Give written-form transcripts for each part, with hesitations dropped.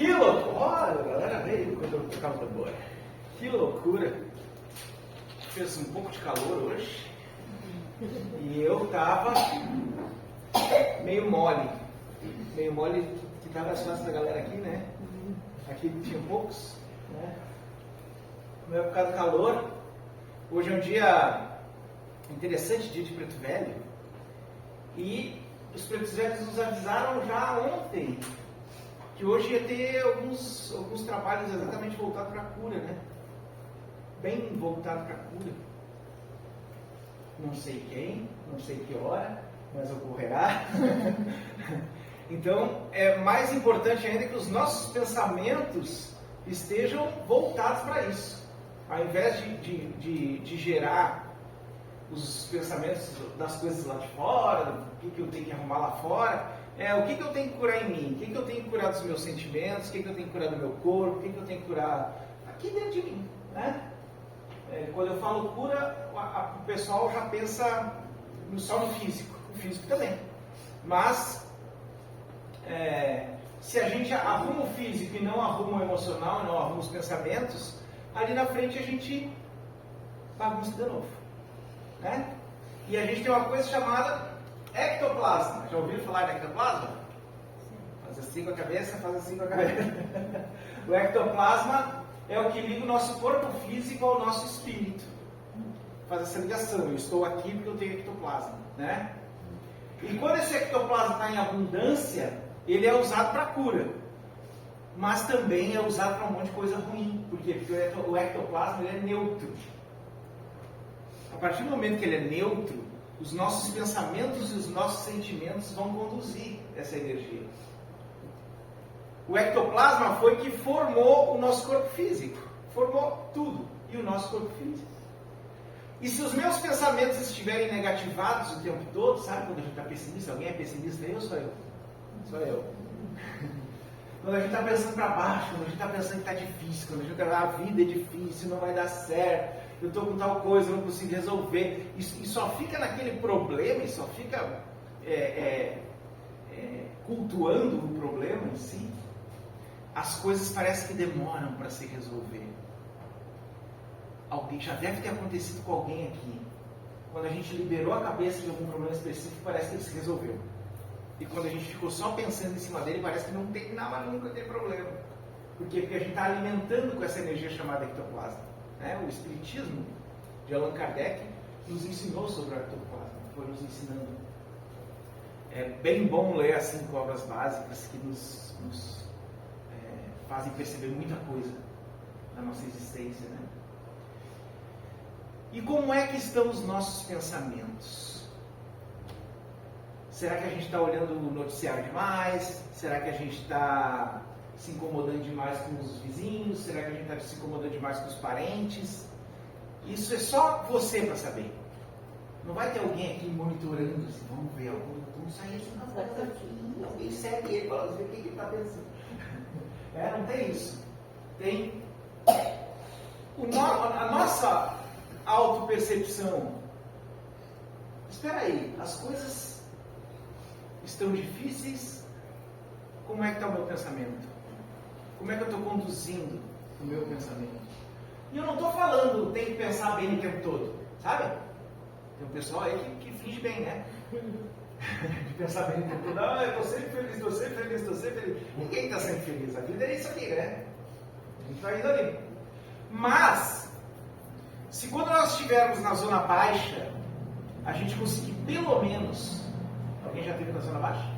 Que loucura! Olha, a galera veio quando eu tocava o tambor. Que loucura! Fez um pouco de calor hoje. E eu tava meio mole. Meio mole que tava as costas da galera aqui, né? Aqui tinha poucos, né? Não é por causa do calor. Hoje é um dia interessante, dia de Preto Velho. E os Pretos Velhos nos avisaram já ontem que hoje ia ter alguns trabalhos exatamente voltados para a cura, né? Bem voltado para a cura. Não sei quem, não sei que hora, mas ocorrerá. Então, é mais importante ainda que os nossos pensamentos estejam voltados para isso. Ao invés de gerar os pensamentos das coisas lá de fora, o que eu tenho que arrumar lá fora, o que eu tenho que curar em mim, o que eu tenho que curar dos meus sentimentos, o que eu tenho que curar do meu corpo, o que eu tenho que curar aqui dentro de mim, né? Quando eu falo cura, o pessoal já pensa só no físico, o físico também. Mas, se a gente arruma o físico e não arruma o emocional, não arruma os pensamentos, ali na frente a gente bagunça de novo, né? E a gente tem uma coisa chamada ectoplasma. Já ouviram falar de ectoplasma? Faz assim com a cabeça, faz assim com a cabeça. O ectoplasma é o que liga o nosso corpo físico ao nosso espírito. Faz essa ligação. Eu estou aqui porque eu tenho ectoplasma, né? E quando esse ectoplasma está em abundância, ele é usado para cura. Mas também é usado para um monte de coisa ruim. Por quê? Porque o ectoplasma ele é neutro. A partir do momento que ele é neutro, os nossos pensamentos e os nossos sentimentos vão conduzir essa energia. O ectoplasma foi que formou o nosso corpo físico. Formou tudo. E o nosso corpo físico. E se os meus pensamentos estiverem negativados o tempo todo, sabe quando a gente está pessimista? Alguém é pessimista? Eu sou eu. Sou eu. Quando a gente está pensando para baixo, quando a gente está pensando que está difícil, quando a gente está a vida é difícil, não vai dar certo, eu estou com tal coisa, eu não consigo resolver, e só fica naquele problema, e só fica cultuando o problema em si, as coisas parecem que demoram para se resolver. Alguém já deve ter acontecido com alguém aqui. Quando a gente liberou a cabeça de algum problema específico, parece que ele se resolveu. E quando a gente ficou só pensando em cima dele, parece que não tem nada, nunca tem problema. Por quê? Porque a gente está alimentando com essa energia chamada ectoplasma. O Espiritismo de Allan Kardec nos ensinou sobre o ectoplasma, foi nos ensinando. É bem bom ler as 5 obras básicas que nos fazem perceber muita coisa na nossa existência, né? E como é que estão os nossos pensamentos? Será que a gente está olhando o noticiário demais? Será que a gente está se incomodando demais com os vizinhos? Será que a gente está se incomodando demais com os parentes? Isso é só você para saber. Não vai ter alguém aqui monitorando assim, vamos ver, vamos sair assim na porta aqui, alguém segue ele para ver o que ele está pensando. Não tem isso. Tem a nossa autopercepção. Espera aí, as coisas estão difíceis, como é que está o meu pensamento? Como é que eu estou conduzindo o meu pensamento? E eu não estou falando tem que pensar bem o tempo todo, sabe? Tem um pessoal aí que finge bem, né? De pensar bem o tempo todo. Eu estou sempre feliz, estou sempre feliz, estou sempre feliz. Ninguém está sempre feliz, a vida é isso aqui, né? A gente vai indo ali. Mas, se quando nós estivermos na zona baixa, a gente conseguir pelo menos... Alguém já teve na zona baixa?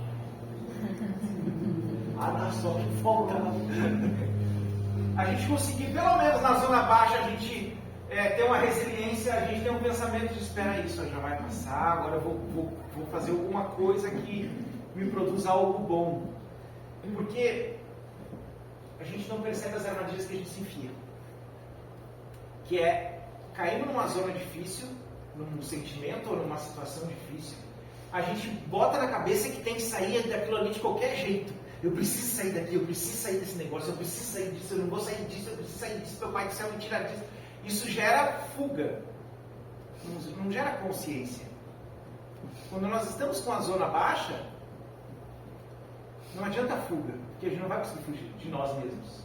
Dá só que falta. A gente conseguir, pelo menos na zona baixa, a gente ter uma resiliência, a gente ter um pensamento de espera isso já vai passar, agora eu vou fazer alguma coisa que me produza algo bom. Porque a gente não percebe as armadilhas que a gente se enfia. Que é, caindo numa zona difícil, num sentimento ou numa situação difícil, a gente bota na cabeça que tem que sair daquilo ali de qualquer jeito. Eu preciso sair daqui, eu preciso sair desse negócio, eu preciso sair disso, eu não vou sair disso, eu preciso sair disso, meu pai do céu me tirar disso. Isso gera fuga, não gera consciência. Quando nós estamos com a zona baixa, não adianta fuga. porque a gente não vai conseguir fugir de nós mesmos.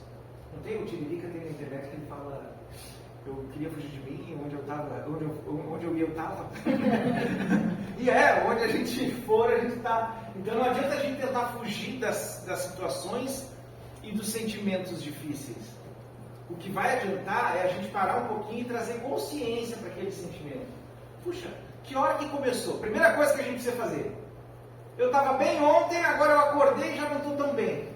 Não tem o Tiririca, tem na internet que ele fala, eu queria fugir de mim, onde eu estava, onde eu ia, eu estava. E onde a gente for, a gente está. Então não adianta a gente tentar fugir das situações e dos sentimentos difíceis. O que vai adiantar é a gente parar um pouquinho e trazer consciência para aquele sentimento. Puxa, que hora que começou? Primeira coisa que a gente precisa fazer. Eu estava bem ontem, agora eu acordei e já não estou tão bem.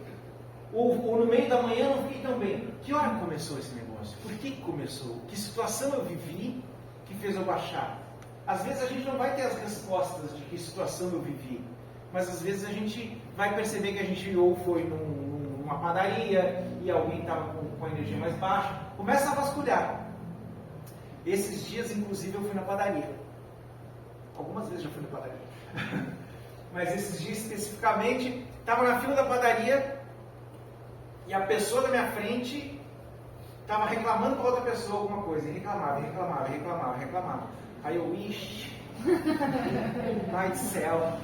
Ou no meio da manhã não fiquei tão bem. Que hora começou esse negócio? Por que começou? Que situação eu vivi que fez eu baixar? Às vezes a gente não vai ter as respostas de que situação eu vivi, mas às vezes a gente vai perceber que a gente ou foi numa padaria e alguém estava com a energia mais baixa. Começa a vasculhar. Esses dias, inclusive, eu fui na padaria. Algumas vezes já fui na padaria. Mas esses dias especificamente, estava na fila da padaria e a pessoa da minha frente estava reclamando com a outra pessoa alguma coisa. E reclamava. Aí eu, ixi, ai do céu.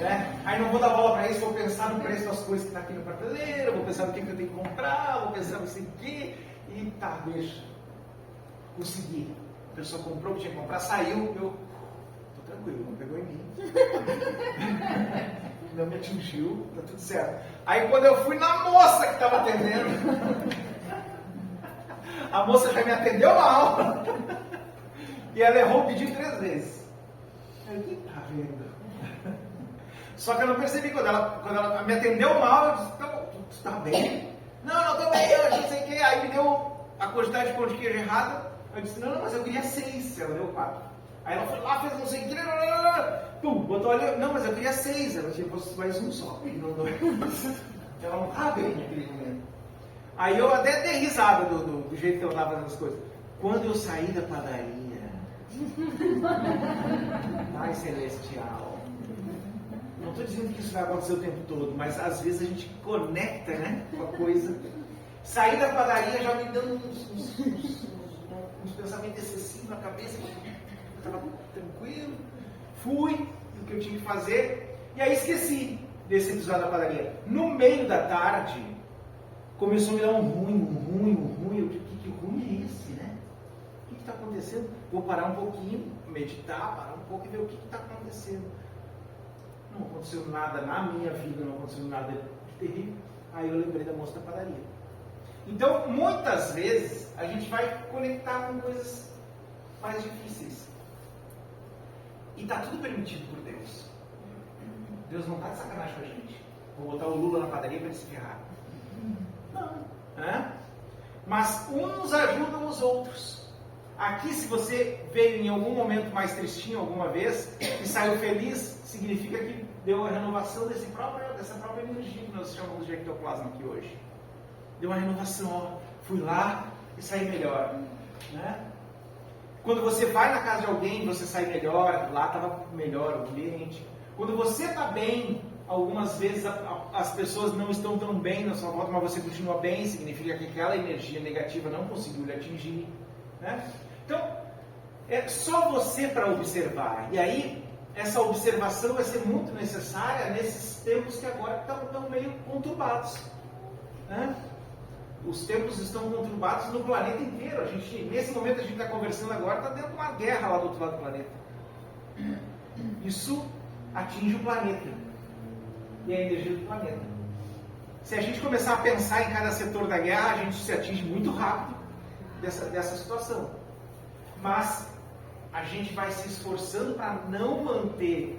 Né? Aí não vou dar bola para isso, vou pensar no preço das coisas que está aqui no prateleira, vou pensar no que eu tenho que comprar, vou pensar no seguinte, e tá, deixa. Consegui. A pessoa comprou o que tinha que comprar, saiu, eu tô tranquilo, não pegou em mim. Não me atingiu, tá tudo certo. Aí quando eu fui na moça que estava atendendo, a moça já me atendeu mal. E ela errou o pedido 3 vezes. Eu disse, tá vendo? Só que eu não percebi, quando ela me atendeu mal, eu disse, tu está bem? Não estou bem, eu não sei o que. Aí me deu a quantidade de pão de queijo errada. Eu disse, não, mas eu queria 6. Ela deu 4. Aí ela foi lá, fez não sei o que. Pum, botou ali, não, mas eu queria 6. Ela tinha posto mais um só. Não, ela não estava bem naquele momento. Aí eu até dei risada do jeito que eu estava fazendo as coisas. Quando eu saí da padaria, ai celestial, não estou dizendo que isso vai acontecer o tempo todo, mas às vezes a gente conecta, né, com a coisa. Saí da padaria já me dando uns pensamentos excessivos na cabeça, estava tranquilo, fui o que eu tinha que fazer, e aí esqueci desse episódio da padaria. No meio da tarde, começou a me dar um ruim, eu digo, que ruim é esse, né? O que está acontecendo? Vou parar um pouquinho, meditar, parar um pouco e ver o que está acontecendo. Não aconteceu nada na minha vida, não aconteceu nada de terrível. Aí eu lembrei da moça da padaria. Então, muitas vezes, a gente vai conectar com coisas mais difíceis. E está tudo permitido por Deus. Deus não está de sacanagem com a gente. Vou botar o Lula na padaria para ele se ferrar. Não. Mas uns ajudam os outros. Aqui, se você veio em algum momento mais tristinho alguma vez e saiu feliz, significa que deu a renovação dessa própria energia que nós chamamos de ectoplasma aqui hoje. Deu uma renovação, ó, fui lá e saí melhor. Né? Quando você vai na casa de alguém, você sai melhor, lá estava melhor o ambiente. Quando você está bem, algumas vezes as pessoas não estão tão bem na sua volta, mas você continua bem, significa que aquela energia negativa não conseguiu lhe atingir. Né? Então, é só você para observar. E aí, essa observação vai ser muito necessária nesses tempos que agora estão meio conturbados. Né? Os tempos estão conturbados no planeta inteiro. Nesse momento a gente está conversando agora, está dentro de uma guerra lá do outro lado do planeta. Isso atinge o planeta e a energia do planeta. Se a gente começar a pensar em cada setor da guerra, a gente se atinge muito rápido dessa situação. Mas a gente vai se esforçando para não manter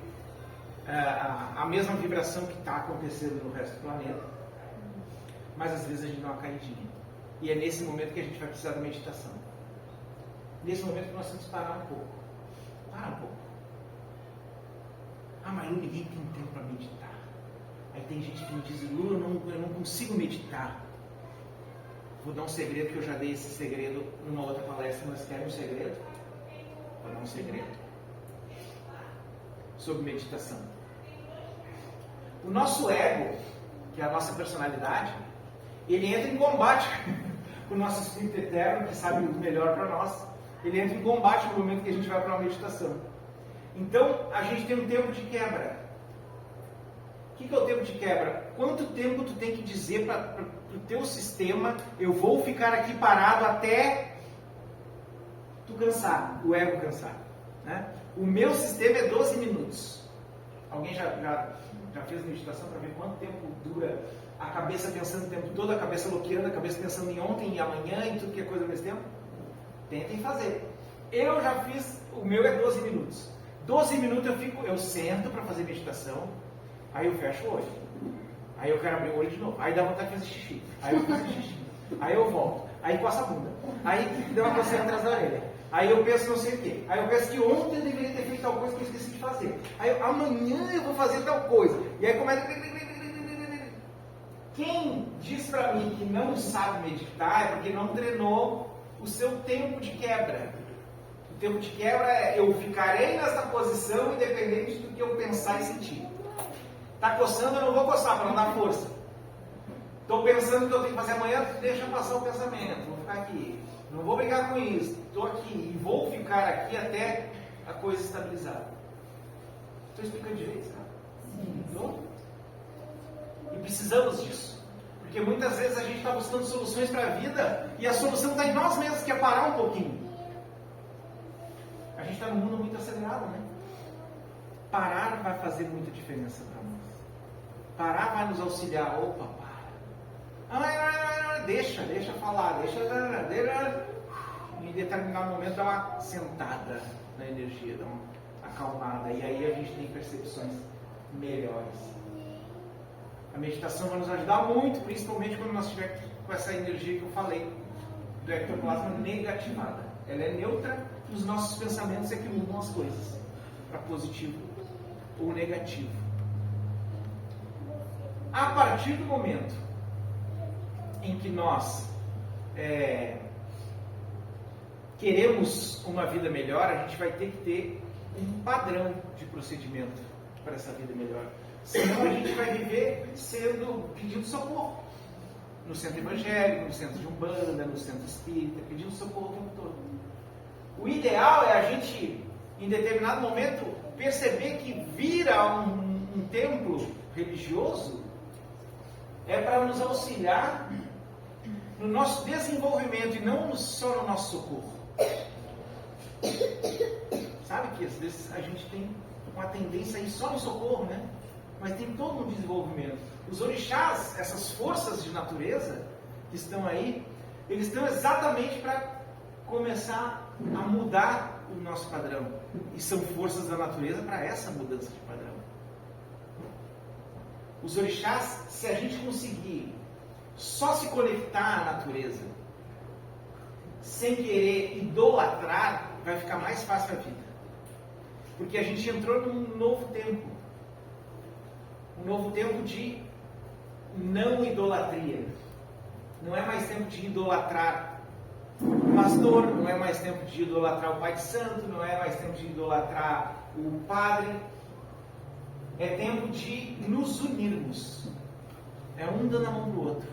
a mesma vibração que está acontecendo no resto do planeta. Mas às vezes a gente dá uma caidinha. E é nesse momento que a gente vai precisar da meditação. Nesse momento que nós temos que parar um pouco. Para um pouco. Ah, mas ninguém tem tempo para meditar. Aí tem gente que me diz, Lula, eu não consigo meditar. Vou dar um segredo, que eu já dei esse segredo numa outra palestra, mas querem um segredo? Vou dar um segredo. Sobre meditação. O nosso ego, que é a nossa personalidade, ele entra em combate com o nosso espírito eterno, que sabe o melhor para nós. Ele entra em combate no momento que a gente vai para uma meditação. Então, a gente tem um tempo de quebra. que é o tempo de quebra? Quanto tempo tu tem que dizer para o teu sistema, eu vou ficar aqui parado até tu cansar, o ego cansar. Né? O meu sistema é 12 minutos. Alguém já fez meditação para ver quanto tempo dura a cabeça pensando o tempo todo, a cabeça bloqueando, a cabeça pensando em ontem e amanhã e tudo que é coisa ao mesmo tempo? Tentem fazer. Eu já fiz, o meu é 12 minutos. 12 minutos eu sento para fazer meditação, aí eu fecho o olho. Aí eu quero abrir o olho de novo. Aí dá vontade de fazer xixi. Aí eu faço xixi. Aí eu volto. Aí coça a bunda. Aí dá uma coceira atrás da orelha. Aí eu penso não sei o quê. Aí eu penso que ontem eu deveria ter feito tal coisa que eu esqueci de fazer. Aí amanhã eu vou fazer tal coisa. E aí começa... Quem diz pra mim que não sabe meditar é porque não treinou o seu tempo de quebra. O tempo de quebra é eu ficarei nessa posição independente do que eu pensar e sentir. Tá coçando, eu não vou coçar para não dar força. Estou pensando o que eu tenho que fazer amanhã, deixa passar o pensamento. Vou ficar aqui. Não vou brigar com isso. Estou aqui e vou ficar aqui até a coisa estabilizar. Estou explicando direito, cara? Sim. Não? E precisamos disso. Porque muitas vezes a gente está buscando soluções para a vida e a solução está em nós mesmos, que é parar um pouquinho. A gente está num mundo muito acelerado, né? Parar vai fazer muita diferença para nós. Parar vai nos auxiliar. Opa, para. Deixa falar, deixa. Em determinado momento dá uma sentada na energia, dá uma acalmada. E aí a gente tem percepções melhores. A meditação vai nos ajudar muito, principalmente quando nós estivermos com essa energia que eu falei, do ectoplasma negativada. Ela é neutra, os nossos pensamentos é que mudam as coisas para positivo ou negativo. A partir do momento em que nós queremos uma vida melhor, a gente vai ter que ter um padrão de procedimento para essa vida melhor. Senão a gente vai viver pedindo socorro. No centro evangélico, no centro de Umbanda, no centro espírita, pedindo socorro o tempo todo. O ideal é a gente, em determinado momento, perceber que vir a um templo religioso é para nos auxiliar no nosso desenvolvimento e não só no nosso socorro. Sabe que às vezes a gente tem uma tendência a ir só no socorro, né? Mas tem todo um desenvolvimento. Os orixás, essas forças de natureza que estão aí, eles estão exatamente para começar a mudar o nosso padrão. E são forças da natureza para essa mudança de padrão. Os orixás, se a gente conseguir só se conectar à natureza, sem querer idolatrar, vai ficar mais fácil a vida. Porque a gente entrou num novo tempo. Um novo tempo de não idolatria. Não é mais tempo de idolatrar o pastor, não é mais tempo de idolatrar o pai de santo, não é mais tempo de idolatrar o padre. É tempo de nos unirmos. É um dando a mão pro outro.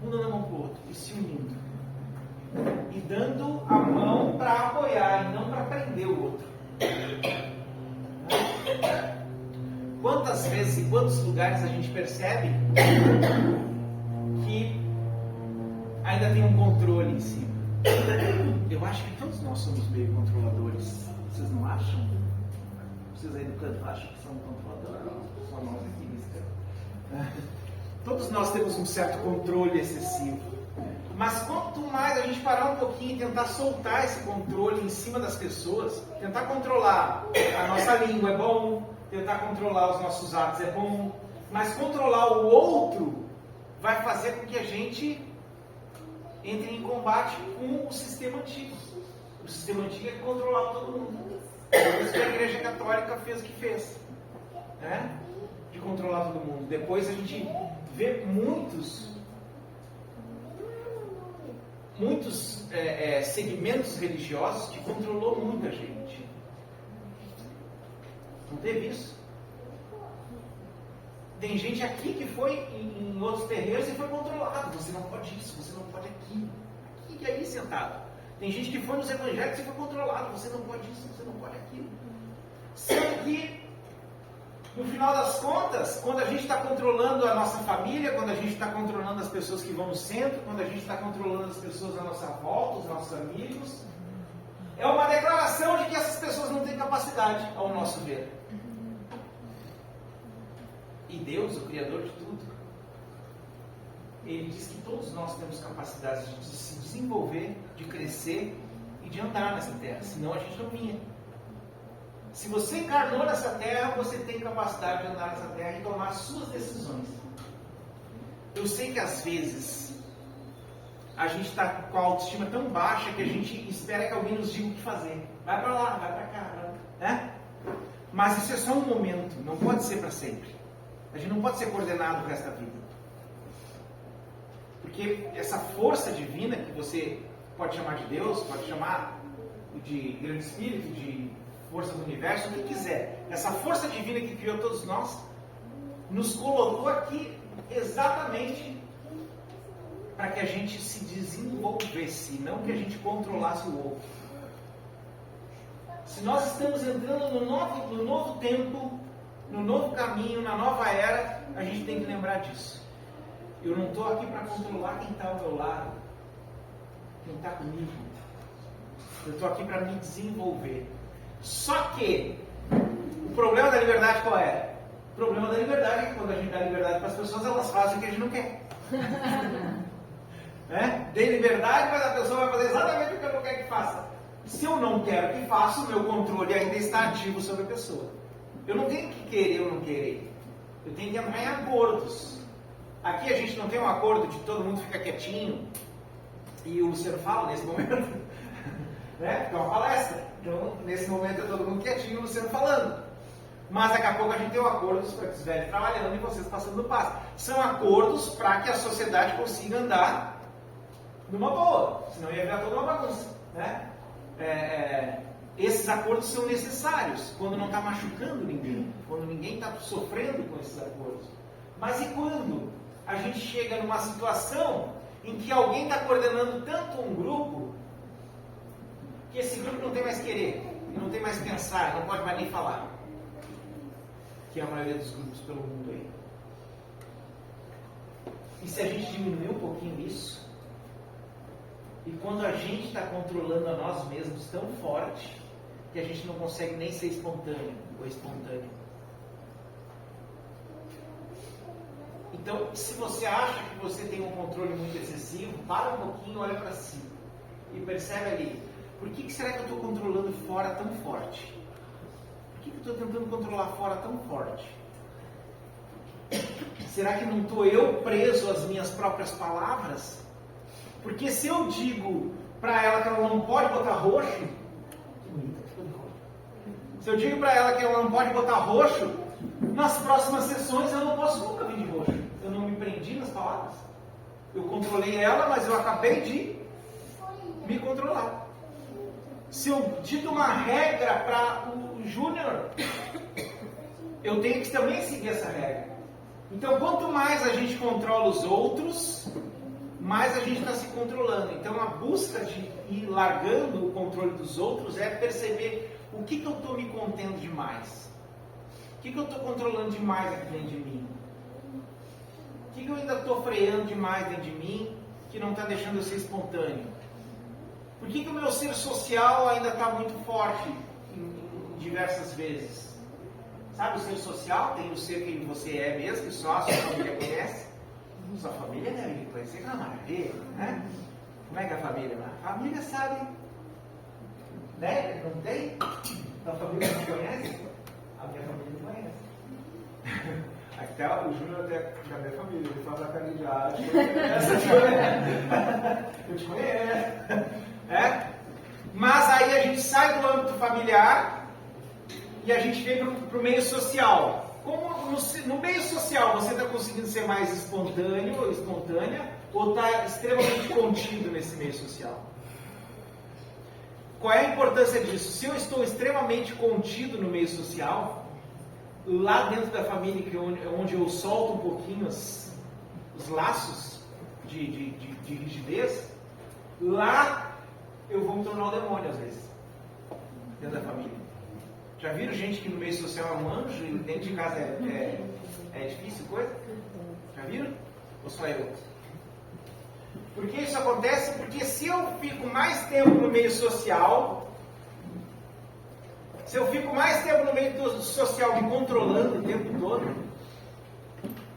Um dando a mão pro outro e se unindo. E dando a mão para apoiar e não para prender o outro. Quantas vezes em quantos lugares a gente percebe que ainda tem um controle em cima? Eu acho que todos nós somos meio controladores. Vocês não acham? Vocês aí do canto acham que são controladores? Só nós aqui, todos nós temos um certo controle excessivo. Mas quanto mais a gente parar um pouquinho e tentar soltar esse controle em cima das pessoas, tentar controlar a nossa língua é bom, tentar controlar os nossos atos é bom, mas controlar o outro vai fazer com que a gente entre em combate com o sistema antigo. O sistema antigo é controlar todo mundo. Por isso que a Igreja Católica fez o que fez, né? De controlar todo mundo. Depois a gente vê muitos segmentos religiosos que controlou muita gente. Não teve isso? Tem gente aqui que foi em outros terreiros e foi controlado. Você não pode isso, você não pode aquilo. Aqui e aí sentado. Tem gente que foi nos evangélicos e foi controlado. Você não pode isso, você não pode aquilo. Sendo que No final das contas, quando a gente está controlando a nossa família, quando a gente está controlando as pessoas que vão no centro, quando a gente está controlando as pessoas à nossa volta, os nossos amigos, é uma declaração de que essas pessoas não têm capacidade, ao nosso ver. E Deus, o Criador de tudo, Ele diz que todos nós temos capacidade de se desenvolver, de crescer e de andar nessa terra, senão a gente não vinha. Se você encarnou nessa terra, você tem capacidade de andar nessa terra e tomar suas decisões. Eu sei que às vezes a gente está com a autoestima tão baixa que a gente espera que alguém nos diga o que fazer. Vai para lá, vai para cá, né? Mas isso é só um momento, não pode ser para sempre. A gente não pode ser coordenado o resto da vida. Porque essa força divina que você pode chamar de Deus, pode chamar de grande espírito, de força do universo, o que quiser. Essa força divina que criou todos nós, nos colocou aqui exatamente para que a gente se desenvolvesse, não que a gente controlasse o outro. Se nós estamos entrando no novo tempo, no novo caminho, na nova era, a gente tem que lembrar disso. Eu não estou aqui para controlar quem está ao meu lado, quem está comigo. Eu estou aqui para me desenvolver. Só que o problema da liberdade qual é? O problema da liberdade é que quando a gente dá liberdade para as pessoas, elas fazem o que a gente não quer. Dei liberdade, mas a pessoa vai fazer exatamente o que eu não quero que faça. Se eu não quero que faça, o meu controle ainda está ativo sobre a pessoa. Eu não tenho que querer ou não querer. Eu tenho que entrar em acordos. Aqui a gente não tem um acordo de todo mundo ficar quietinho. E o Luciano fala nesse momento. Porque é uma palestra. Então, nesse momento é todo mundo quietinho e o Luciano falando. Mas daqui a pouco a gente tem um acordo dos pretos velhos trabalhando e vocês passando do passo. São acordos para que a sociedade consiga andar numa boa. Senão ia virar toda uma bagunça. Esses acordos são necessários quando não está machucando ninguém. Quando ninguém está sofrendo com esses acordos. Mas e quando a gente chega numa situação em que alguém está coordenando tanto um grupo que esse grupo não tem mais querer, não tem mais pensar, não pode mais nem falar. Que é a maioria dos grupos pelo mundo aí. E se a gente diminuir um pouquinho isso, e quando a gente está controlando a nós mesmos tão forte, que a gente não consegue nem ser espontâneo ou espontâneo. Então, se você acha que você tem um controle muito excessivo, para um pouquinho, olha para si e percebe ali. Por que será que eu estou controlando fora tão forte? Por que eu estou tentando controlar fora tão forte? Será que não estou eu preso às minhas próprias palavras? Porque se eu digo para ela que ela não pode botar roxo, que bonita, que roxo. Se eu digo para ela que ela não pode botar roxo, nas próximas sessões eu não posso nunca vir de roxo. Eu não me prendi nas palavras. Eu controlei ela, mas eu acabei de me controlar. Se eu dito uma regra para o Júnior, eu tenho que também seguir essa regra. Então, quanto mais a gente controla os outros, mais a gente está se controlando. Então, a busca de ir largando o controle dos outros é perceber o que eu estou me contendo demais. O que eu estou controlando demais aqui dentro de mim. O que eu ainda estou freando demais dentro de mim, que não está deixando eu ser espontâneo. Por que o meu ser social ainda está muito forte em diversas vezes? Sabe o ser social? Tem o ser que você é mesmo, que só a sua família conhece. Sua família deve me conhecer, que é uma maravilha, né? Como é que é a família? A família sabe, né? Não tem? A família não conhece? A minha família não conhece. Até o Júnior até já é minha família, ele faz a carinha de arte. Eu te conheço. Mas aí a gente sai do âmbito familiar e a gente vem para o meio social. Como no meio social você está conseguindo ser mais espontâneo ou espontânea, ou está extremamente contido nesse meio social? Qual é a importância disso? Se eu estou extremamente contido no meio social, lá dentro da família, onde eu solto um pouquinho os laços de rigidez, lá eu vou me tornar o demônio às vezes, dentro da família. Já viram gente que no meio social é um anjo e dentro de casa é difícil coisa? Já viram? Ou só eu? Por que isso acontece? Porque se eu fico mais tempo no meio social, se eu fico mais tempo no meio social me controlando o tempo todo,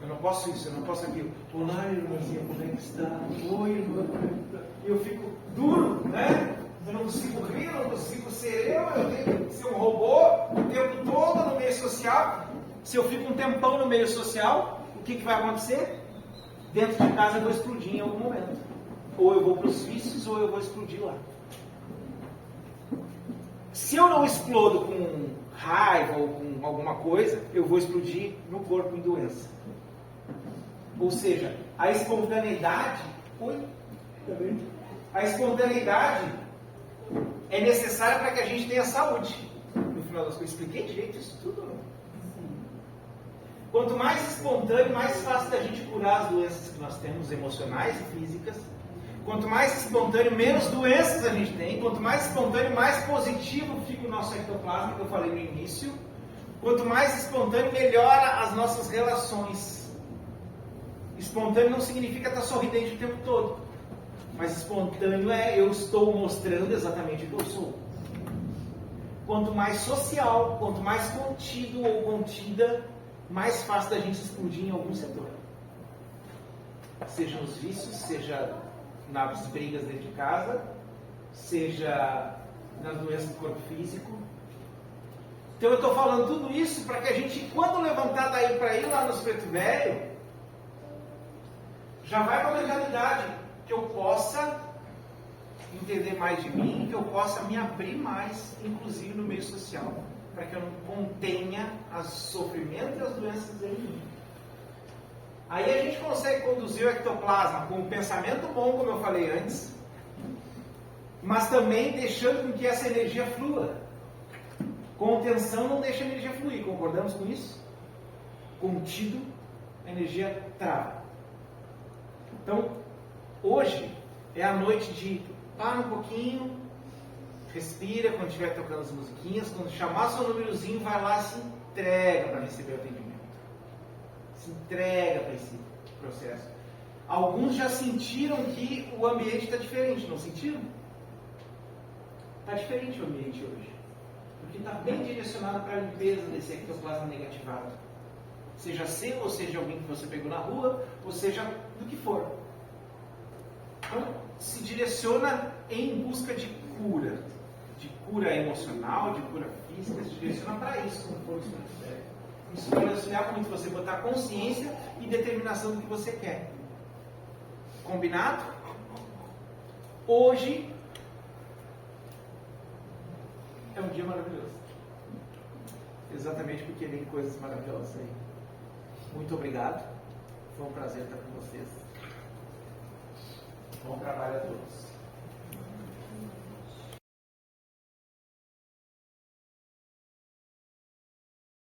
eu não posso isso, eu não posso aquilo. Olá, irmãzinha, como é que está? Oi, irmã, como é que está? Eu fico duro, né? Eu não consigo rir, eu não consigo ser eu tenho que ser um robô o tempo todo no meio social. Se eu fico um tempão no meio social, o que vai acontecer? Dentro de casa eu vou explodir em algum momento. Ou eu vou para os vícios, ou eu vou explodir lá. Se eu não explodo com raiva ou com alguma coisa, eu vou explodir no corpo em doença. Ou seja, a espontaneidade... Oi? Tá bem? A espontaneidade é necessária para que a gente tenha saúde. No final das contas, expliquei direito isso tudo? Não? Quanto mais espontâneo, mais fácil da gente curar as doenças que nós temos, emocionais e físicas. Quanto mais espontâneo, menos doenças a gente tem. Quanto mais espontâneo, mais positivo fica o nosso ectoplasma, que eu falei no início. Quanto mais espontâneo, melhora as nossas relações. Espontâneo não significa estar sorridente o tempo todo. Mas espontâneo é eu estou mostrando exatamente o que eu sou. Quanto mais social, quanto mais contido ou contida, mais fácil da gente explodir em algum setor. Seja nos vícios, seja nas brigas dentro de casa, seja nas doenças do corpo físico. Então eu estou falando tudo isso para que a gente, quando levantar daí para ir lá nos preto velho, já vai para a mentalidade que eu possa entender mais de mim, que eu possa me abrir mais, inclusive no meio social, para que eu não contenha os sofrimentos e as doenças em mim. Aí a gente consegue conduzir o ectoplasma com um pensamento bom, como eu falei antes, mas também deixando com que essa energia flua. Contenção não deixa a energia fluir, concordamos com isso? Contido, a energia trava. Então, hoje é a noite de para um pouquinho, respira quando estiver tocando as musiquinhas, quando chamar seu númerozinho, vai lá e se entrega para receber o atendimento. Se entrega para esse processo. Alguns já sentiram que o ambiente está diferente, não sentiram? Está diferente o ambiente hoje. Porque está bem direcionado para a limpeza desse ectoplasma negativado. Seja seu, ou seja alguém que você pegou na rua, ou seja do que for. Então, se direciona em busca de cura emocional, de cura física, se direciona para isso, como for isso. Isso vai auxiliar muito você botar consciência e determinação do que você quer. Combinado? Hoje é um dia maravilhoso. Exatamente porque vem coisas maravilhosas aí. Muito obrigado. Foi um prazer estar com vocês. Bom trabalho a todos.